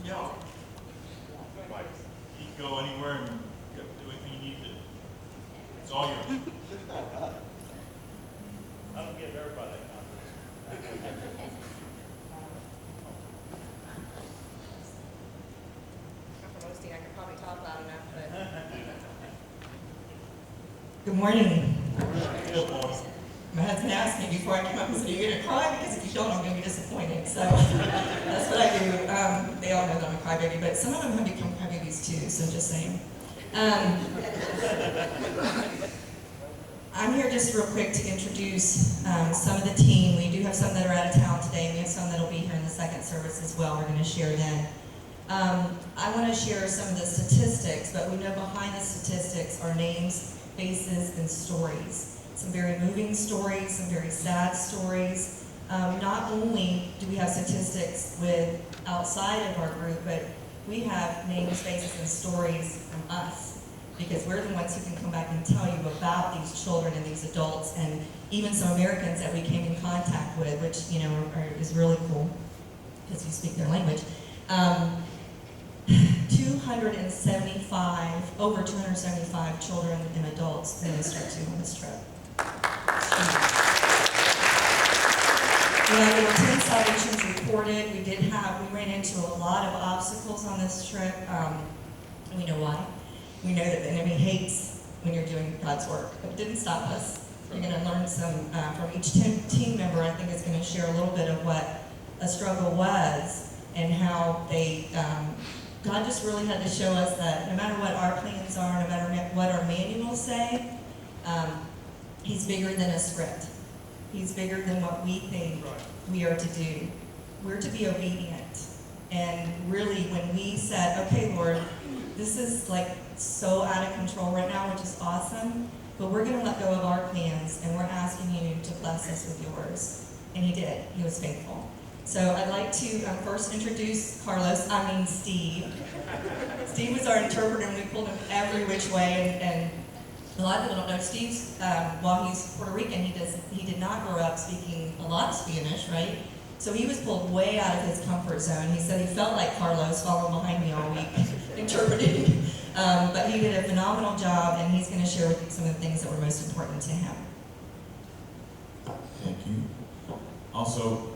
Yeah. You can go anywhere and do anything you need to. It's all yours. I don't give everybody that confidence. After Osteen, I could probably talk loud enough, but. Good morning. Good morning. My husband asked me before I came up and said, "Are you going to cry? Because if you don't, I'm going to be disappointed." So that's what I do. They all know that I'm a crybaby, but some of them have become crybabies too, so just saying. I'm here just real quick to introduce some of the team. We do have some that are out of town today, and we have some that will be here in the second service as well. We're going to share then. I want to share some of the statistics, but we know behind the statistics are names, faces, and stories. Some very moving stories, some very sad stories. Not only do we have statistics with outside of our group, but we have names, faces, and stories from us, because we're the ones who can come back and tell you about these children and these adults, and even some Americans that we came in contact with, which is really cool because you speak their language. over 275 children and adults ministered to on this trip. Yeah, there were 10 salvations reported. We ran into a lot of obstacles on this trip. We know why. We know that the enemy hates when you're doing God's work, but it didn't stop us. You're going to learn some from each team member. I think is going to share a little bit of what a struggle was and how God just really had to show us that no matter what our plans are, no matter what our manuals say, He's bigger than a script. He's bigger than what we think we are to do. We're to be obedient. And really, when we said, okay, Lord, this is like so out of control right now, which is awesome, but we're going to let go of our plans, and we're asking you to bless us with yours. And He did. He was faithful. So I'd like to first introduce Steve. Steve was our interpreter, and we pulled him every which way, and a lot of people don't know Steve's, while he's Puerto Rican, he did not grow up speaking a lot of Spanish, right? So he was pulled way out of his comfort zone. He said he felt like Carlos following behind me all week, interpreting. But he did a phenomenal job, and he's going to share with you some of the things that were most important to him. Thank you. Also,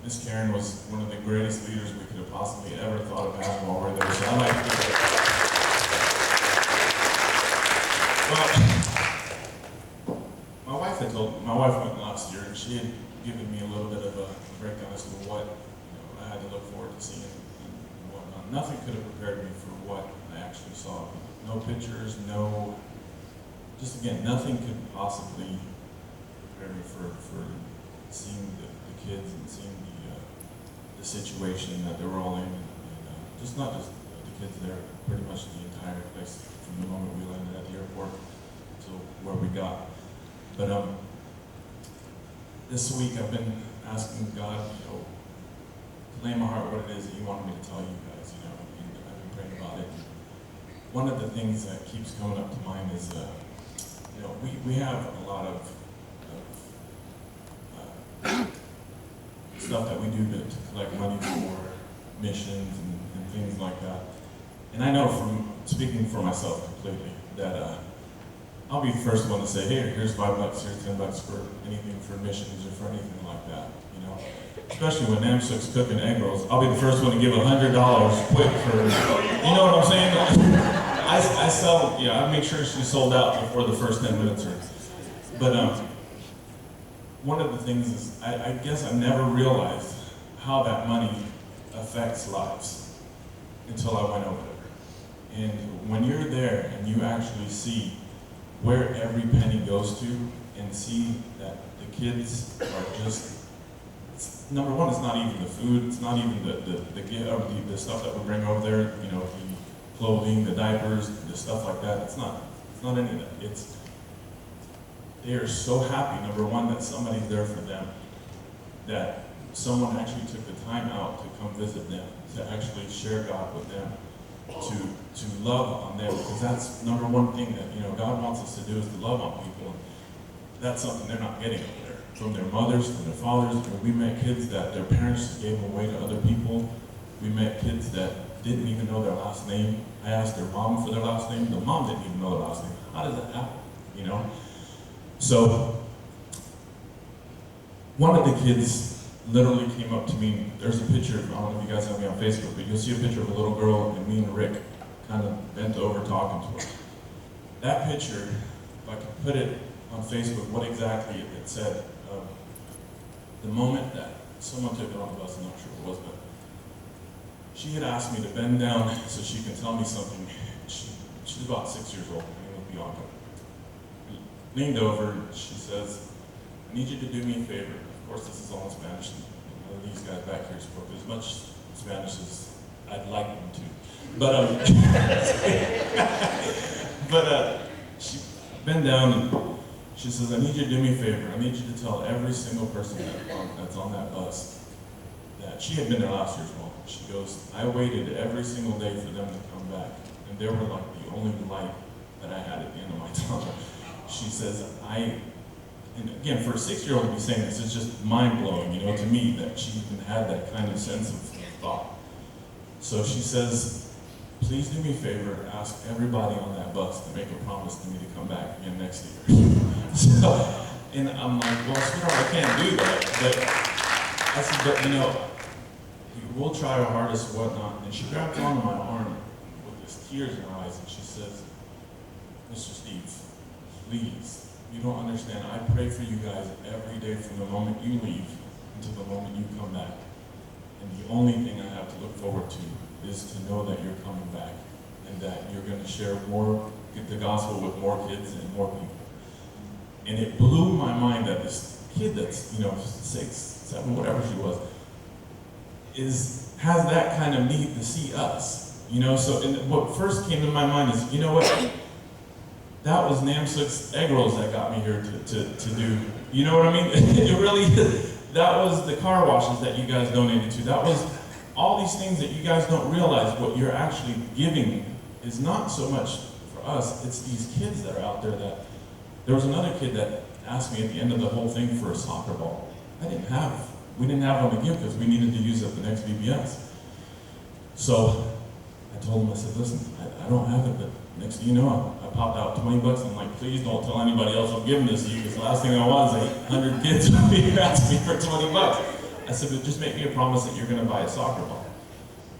Miss Karen was one of the greatest leaders we could have possibly ever thought of having while we're there. So I like to give her. Well, my wife went last year, and she had given me a little bit of a breakdown as to what I had to look forward to seeing and whatnot. Nothing could have prepared me for what I actually saw. No pictures, nothing could possibly prepare me for seeing the kids and seeing the situation that they were all in, and just not just the kids there, pretty much the entire place from the moment we landed at the airport to where we got. But this week I've been asking God, to lay in my heart what it is that He wanted me to tell you guys, and I've been praying about it. One of the things that keeps coming up to mind is, we have a lot of stuff that we do to collect money for missions and things like that. And I know from speaking for myself completely that I'll be the first one to say, hey, here's $5, here's $10 for anything for missions or for anything like that, Especially when Namsuk's cooking egg rolls, I'll be the first one to give $100 quick for, you know what I'm saying? I sell, I make sure she's sold out before the first 10 minutes are. But one of the things is, I guess I never realized how that money affects lives until I went over there. And when you're there and you actually see where every penny goes to and see that the kids are just, number one, it's not even the food, it's not even the stuff that we bring over there, the clothing, the diapers, the stuff like that. It's not any of that. They are so happy, number one, that somebody's there for them, that someone actually took the time out to come visit them, to actually share God with them, to love on them, because that's number one thing that God wants us to do, is to love on people. And that's something they're not getting over there from their mothers, from their fathers. We met kids that their parents gave them away to other people, We met kids that didn't even know their last name. I asked their mom for their last name. The mom didn't even know their last name. How does that happen? You know? So, one of the kids literally came up to me. There's a picture, I don't know if you guys have me on Facebook, but you'll see a picture of a little girl and me and Rick kind of bent over talking to her. That picture, if I could put it on Facebook, what exactly it said, the moment that someone took it on the bus, I'm not sure what it was, but she had asked me to bend down so she can tell me something. She's about 6 years old, her name was Bianca. Leaned over, she says, I need you to do me a favor. Of course, this is all in Spanish. None of these guys back here spoke as much Spanish as I'd like them to. But she bent down and she says, I need you to do me a favor. I need you to tell every single person that's on that bus that she had been there last year as well. She goes, I waited every single day for them to come back. And they were like the only light that I had at the end of my tunnel. She says, and again, for a 6-year-old to be saying this is just mind-blowing, you know, to me, that she even had that kind of sense of thought. So she says, please do me a favor, ask everybody on that bus to make a promise to me to come back again next year. So, and I'm like, well, sweetheart, I can't do that. But I said, but you know, we'll try our hardest and whatnot. And she grabbed onto my arm with this tears in her eyes, and she says, Mr. Steve, please, you don't understand. I pray for you guys every day from the moment you leave until the moment you come back. And the only thing I have to look forward to is to know that you're coming back and that you're going to share the gospel with more kids and more people. And it blew my mind that this kid that's, 6, 7, whatever she was, has that kind of need to see us. So and what first came to my mind is, you know what? That was Namsuk's egg rolls that got me here to do. You know what I mean? It really is. That was the car washes that you guys donated to. That was all these things that you guys don't realize what you're actually giving is not so much for us, it's these kids that are out there that, there was another kid that asked me at the end of the whole thing for a soccer ball. We didn't have one to give because we needed to use it at the next VBS. So I told him, I said, listen, I don't have it, but next thing you know, I popped out $20 and I'm like, please don't tell anybody else I'm giving this to you because the last thing I want is 800 kids asking me for $20. I said, but just make me a promise that you're going to buy a soccer ball.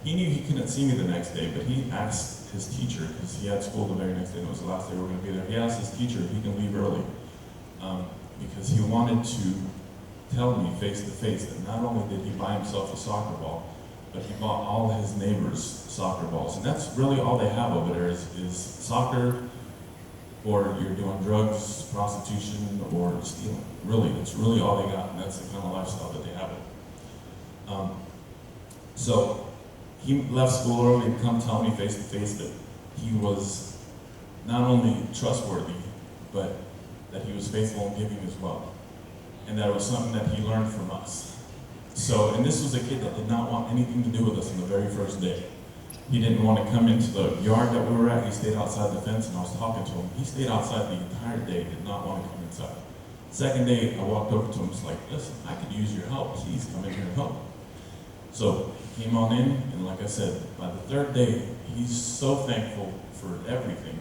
He knew he couldn't see me the next day, but he asked his teacher, because he had school the very next day, and it was the last day we were going to be there. He asked his teacher if he can leave early because he wanted to tell me face to face that not only did he buy himself a soccer ball, but he bought all his neighbors soccer balls. And that's really all they have over there is soccer, or you're doing drugs, prostitution, or stealing. Really, that's really all they got, and that's the kind of lifestyle that they have. So he left school early to come tell me face to face that he was not only trustworthy, but that he was faithful in giving as well. And that it was something that he learned from us. So, and this was a kid that did not want anything to do with us on the very first day. He didn't want to come into the yard that we were at. He stayed outside the fence, and I was talking to him. He stayed outside the entire day, did not want to come inside. Second day, I walked over to him and was like, listen, I could use your help. Please come in here and help. So he came on in, and like I said, by the third day, he's so thankful for everything.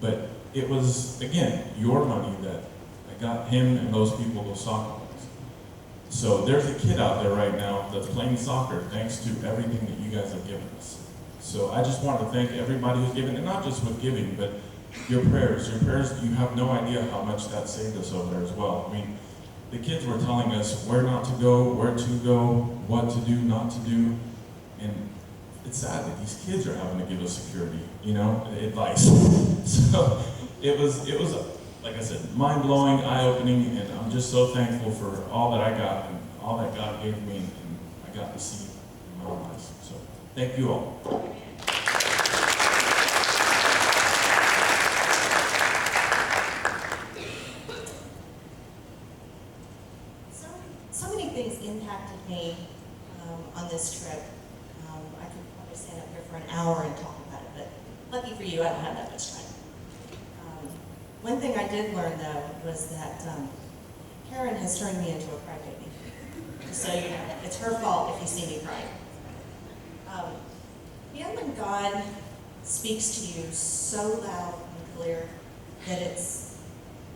But it was, again, your money that I got him and those people those soccer balls. So there's a kid out there right now that's playing soccer thanks to everything that you guys have given us. So I just want to thank everybody who's given, and not just with giving, but your prayers. Your prayers, you have no idea how much that saved us over there as well. I mean, the kids were telling us where not to go, what to do, not to do. And it's sad that these kids are having to give us security, advice. So it was like I said, mind-blowing, eye-opening, and I'm just so thankful for all that I got and all that God gave me and I got to see in my own lives. So thank you all. So many things impacted me on this trip. I could probably stand up here for an hour and talk about it, but lucky for you, I don't have that much time. One thing I did learn, though, was that Karen has turned me into a crybaby. So you know, it's her fault if you see me crying. When God speaks to you so loud and clear that it's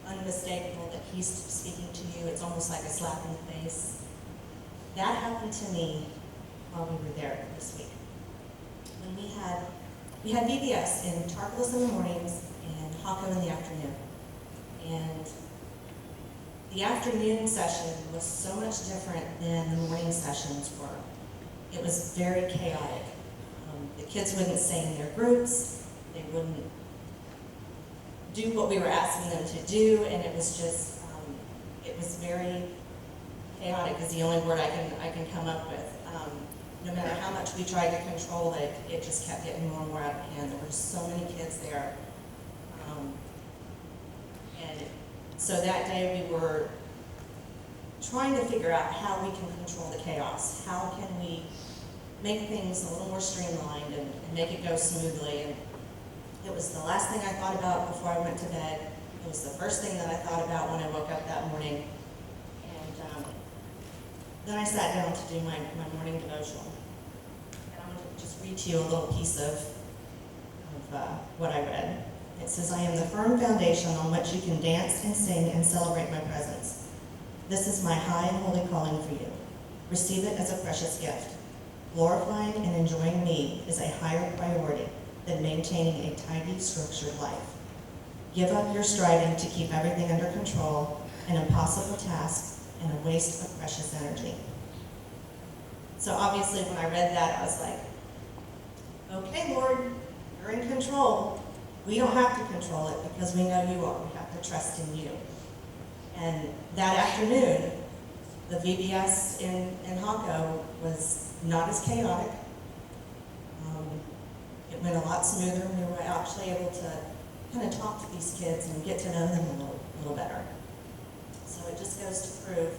unmistakable that He's speaking to you, it's almost like a slap in the face. That happened to me while we were there this week. When we had VBS in Tarpolis in the mornings and Hocko in the afternoon. And the afternoon session was so much different than the morning sessions were. It was very chaotic. The kids wouldn't stay in their groups. They wouldn't do what we were asking them to do, and it was just, it was very chaotic is the only word I can come up with. No matter how much we tried to control it, it just kept getting more and more out of hand. There were so many kids there. And so that day we were trying to figure out how we can control the chaos. How can we make things a little more streamlined and make it go smoothly? And it was the last thing I thought about before I went to bed. It was the first thing that I thought about when I woke up that morning. And then I sat down to do my morning devotional. And I'm going to just read to you a little piece of what I read. It says, "I am the firm foundation on which you can dance and sing and celebrate my presence. This is my high and holy calling for you. Receive it as a precious gift. Glorifying and enjoying me is a higher priority than maintaining a tidy, structured life. Give up your striving to keep everything under control, an impossible task, and a waste of precious energy." So obviously when I read that, I was like, okay, Lord, you're in control. We don't have to control it because we know you are. We have to trust in you. And that afternoon, the VBS in Hocko was not as chaotic. It went a lot smoother. We were actually able to kind of talk to these kids and get to know them a little better. So it just goes to prove,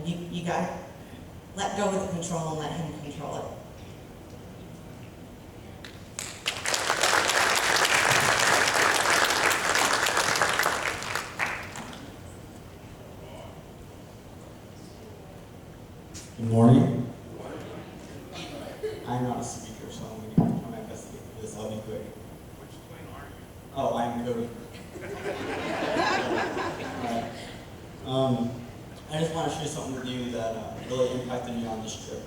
you got to let go of the control and let Him control it. Good morning. I'm not a speaker, so I'm going to try my best to get through this. I'll be quick. Which twin are you? Oh, I'm Cody. Alright. I just want to share something with you that really impacted me on this trip.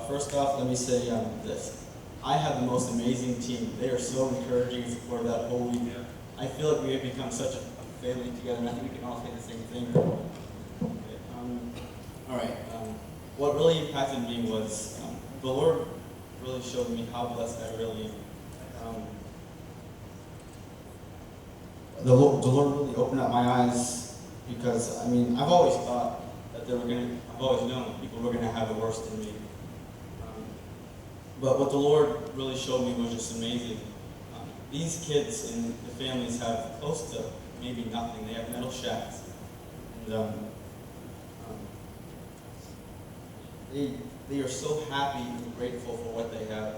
First off, let me say this. I have the most amazing team. They are so encouraging and supportive that whole week. I feel like we have become such a family together, and I think we can all say the same thing. Alright. What really impacted me was the Lord really showed me how blessed I really am. The Lord really opened up my eyes because, I've always thought that I've always known people were going to have the worst in me. But what the Lord really showed me was just amazing. These kids and the families have close to maybe nothing. They have metal shacks. And they are so happy and grateful for what they have.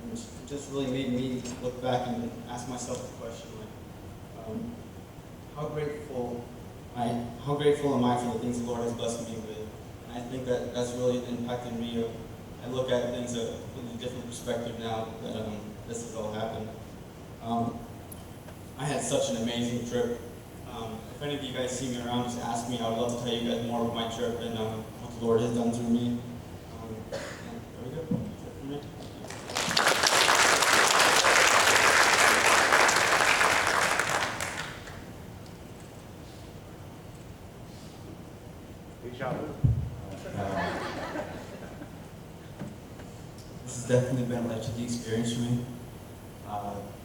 And it just really made me look back and ask myself the question, how grateful am I for the things the Lord has blessed me with? And I think that's really impacted me. I look at things from a different perspective now that this has all happened. I had such an amazing trip. If any of you guys see me around, just ask me. I would love to tell you guys more about my trip and what the Lord has done through me. There we go. That's it for me. This has definitely been a life-changing experience for me.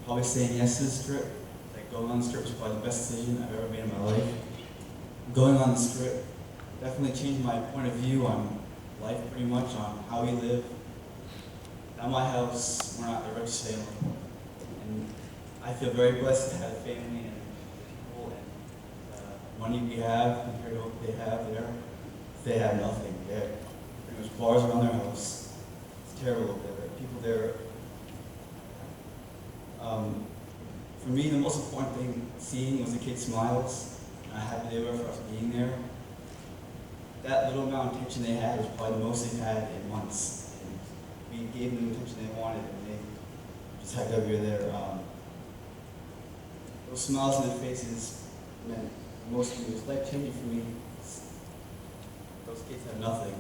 Probably saying yes to this trip. Like going on this trip was probably the best decision I've ever made in my life. Going on this trip definitely changed my point of view on life, pretty much on how we live. At my house, we're not a rich family, and I feel very blessed to have a family and people and money we have compared to what they have there. They have nothing. They have pretty much bars around their house. It's terrible over there. People there. For me, the most important thing seeing was the kids' smiles and how happy they were for us being there. That little amount of attention they had was probably the most they've had in months. And we gave them the attention they wanted, and they just happy that we were there. Those smiles on their faces meant most of it was life changing for me. Those kids have nothing.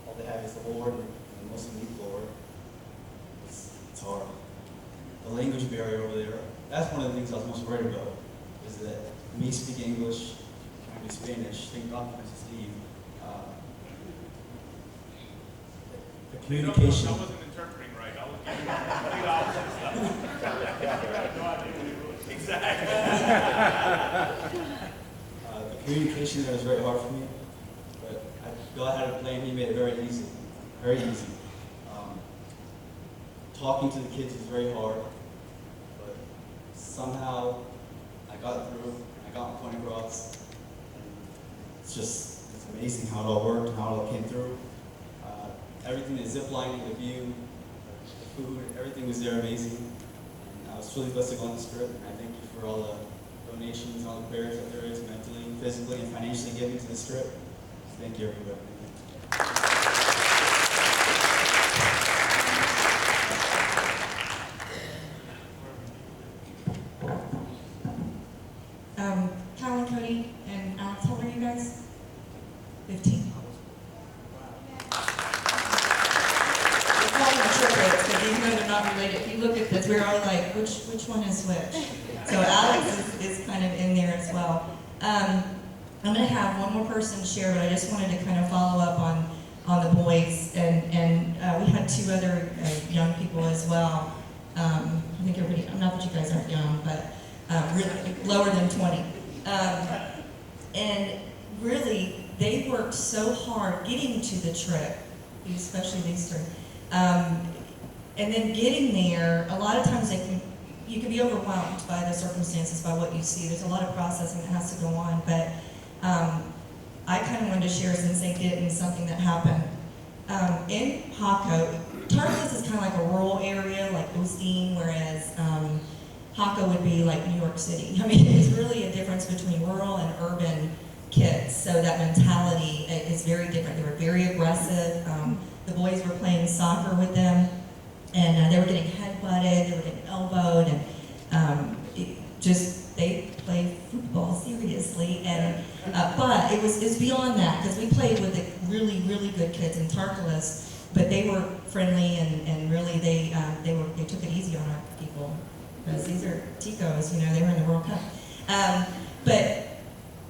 All they have is the Lord, and most of them need the Lord. It's hard. The language barrier over there, that's one of the things I was most worried about, is that me speaking English, trying to speak Spanish, thank God for Mrs. Steve. The communication. I wasn't interpreting right. I was getting complete opposite stuff. You had no idea what he was. Exactly. The communication there was very hard for me, but God had a plan. He made it very easy, very easy. Talking to the kids was very hard, but somehow I got through. I got my point across. And it's amazing how it all worked and how it all came through. Everything, the zip lining, the view, the food, everything was there amazing. And I was truly blessed to go on this trip. And I thank you for all the donations and all the prayers that there is mentally, physically, and financially giving to this trip. Thank you, everybody. Colin, Cody, and Alex, how old are you guys? 15. We're calling them triplets, but even though they're not related, if you look at this, we're all like, which one is which? So Alex is kind of in there as well. I'm going to have one more person share, but I just wanted to kind of follow up on the boys, and we had 2 other young people as well. I think everybody, not that you guys aren't young, but really lower than 20. And really, they worked so hard getting to the trip, especially these 3. And then getting there, a lot of times you can be overwhelmed by the circumstances, by what you see. There's a lot of processing that has to go on, but I kind of wanted to share, since they did, something that happened. In Hocko, Tartles is kind of like a rural area, like Osteen, whereas Hocko would be like New York City. I mean, it's really a difference between rural and urban kids, so that mentality is very different. They were very aggressive. The boys were playing soccer with them, and they were getting head-butted, they were getting elbowed, and they played football seriously. And but it was beyond that, because we played with the really, really good kids in Tartles, but they were friendly, and really they took it easy on our people, because these are Ticos, they were in the World Cup. But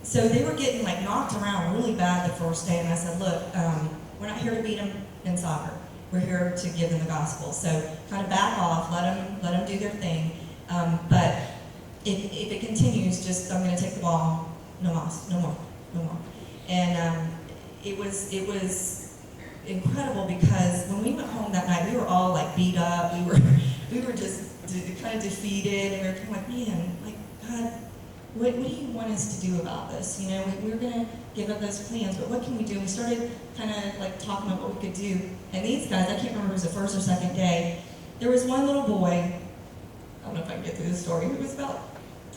so they were getting like knocked around really bad the first day, and I said, look, we're not here to beat them in soccer. We're here to give them the gospel. So kind of back off, let them do their thing. But if it continues, just I'm going to take the ball. No more. And it was incredible, because when we went home that night, we were all like beat up. We were just kind of defeated, and we were kind of like, man, like, God, what do you want us to do about this? We're going to give up those plans, but what can we do? We started kind of like talking about what we could do. And these guys, I can't remember if it was the first or second day, there was one little boy, I don't know if I can get through this story, who was about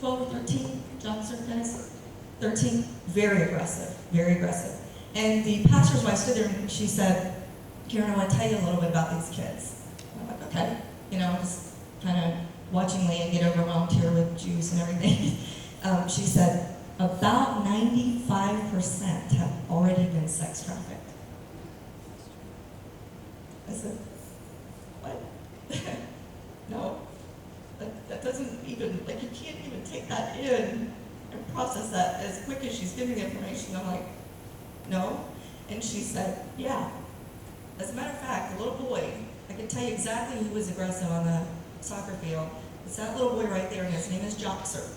12 or 13, Johnson, guys, 13, very aggressive. And the pastor's wife stood there and she said, Karen, I want to tell you a little bit about these kids. And I'm like, okay. Just kind of watching Leanne get overwhelmed here with Jews and everything. She said, about 95% have already been sex trafficked. I said, what? No. That doesn't even, you can't even take that in and process that as quick as she's giving the information. I'm like, no. And she said, yeah. As a matter of fact, the little boy, I can tell you exactly who was aggressive on the soccer field. It's that little boy right there, and his name is Joxer.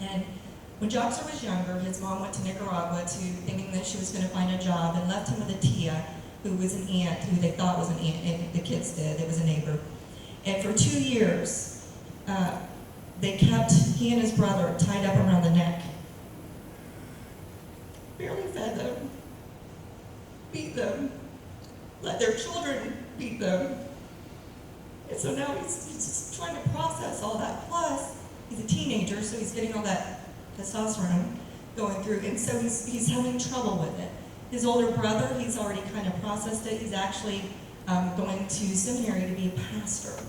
And when Joxer was younger, his mom went to Nicaragua thinking that she was going to find a job, and left him with a tia who was an aunt, who they thought was an aunt, and the kids did. It was a neighbor. And for 2 years, they kept he and his brother tied up around the neck. Barely fed them, beat them, let their children beat them. And so now he's just trying to process all that. Plus, he's a teenager, so he's getting all that testosterone going through, and so he's having trouble with it. His older brother, he's already kind of processed it. He's actually going to seminary to be a pastor.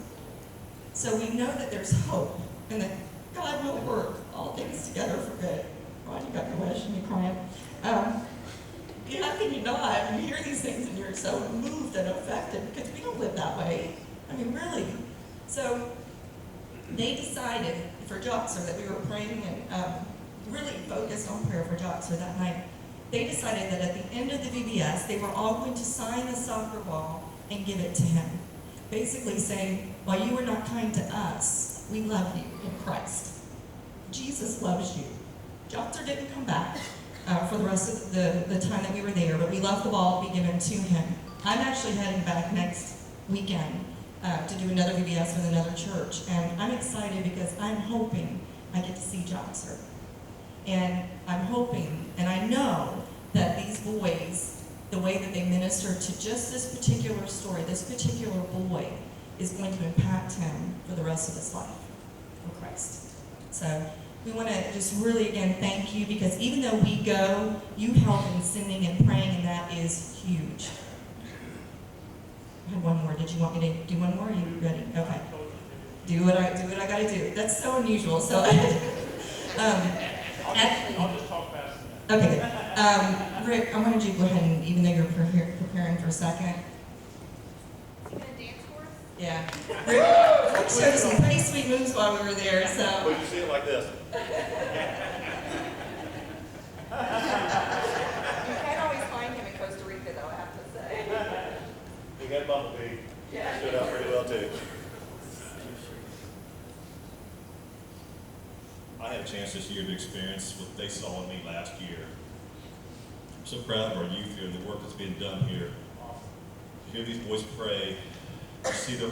So we know that there's hope and that God will work all things together for good. Ron, you got the wish and you crying. How can you not? You hear these things and you're so moved and affected because we don't live that way. I mean, really. So they decided for Joxer that we were praying and really focused on prayer for Joxer that night. They decided that at the end of the VBS, they were all going to sign the soccer ball and give it to him. Basically saying, while you were not kind to us, we love you in Christ. Jesus loves you. Joxer didn't come back for the rest of the time that we were there, but we left the ball to be given to him. I'm actually heading back next weekend to do another VBS with another church, and I'm excited because I'm hoping I get to see Joxer. And I'm hoping, and I know that these boys, the way that they minister to just this particular story, this particular boy, is going to impact him for the rest of his life for Christ. So we want to just really, again, thank you, because even though we go, you help in sending and praying, and that is huge. I had one more. Did you want me to do one more? Are you ready? Okay. Do what I got to do. That's so unusual. So, I'll just talk fast enough. okay, good. Rick, I wanted you to go ahead and, even though you're preparing for a second. Is he gonna dance for us? Yeah. Rick showed some pretty sweet moves while we were there, so. Would you see it like this? You can't always find him in Costa Rica, though, I have to say. We got Bumblebee. Yeah. Stood out pretty well, too. I had a chance this year to experience what they saw in me last year. I'm so proud of our youth here and the work that's being done here. To hear these boys pray, to see their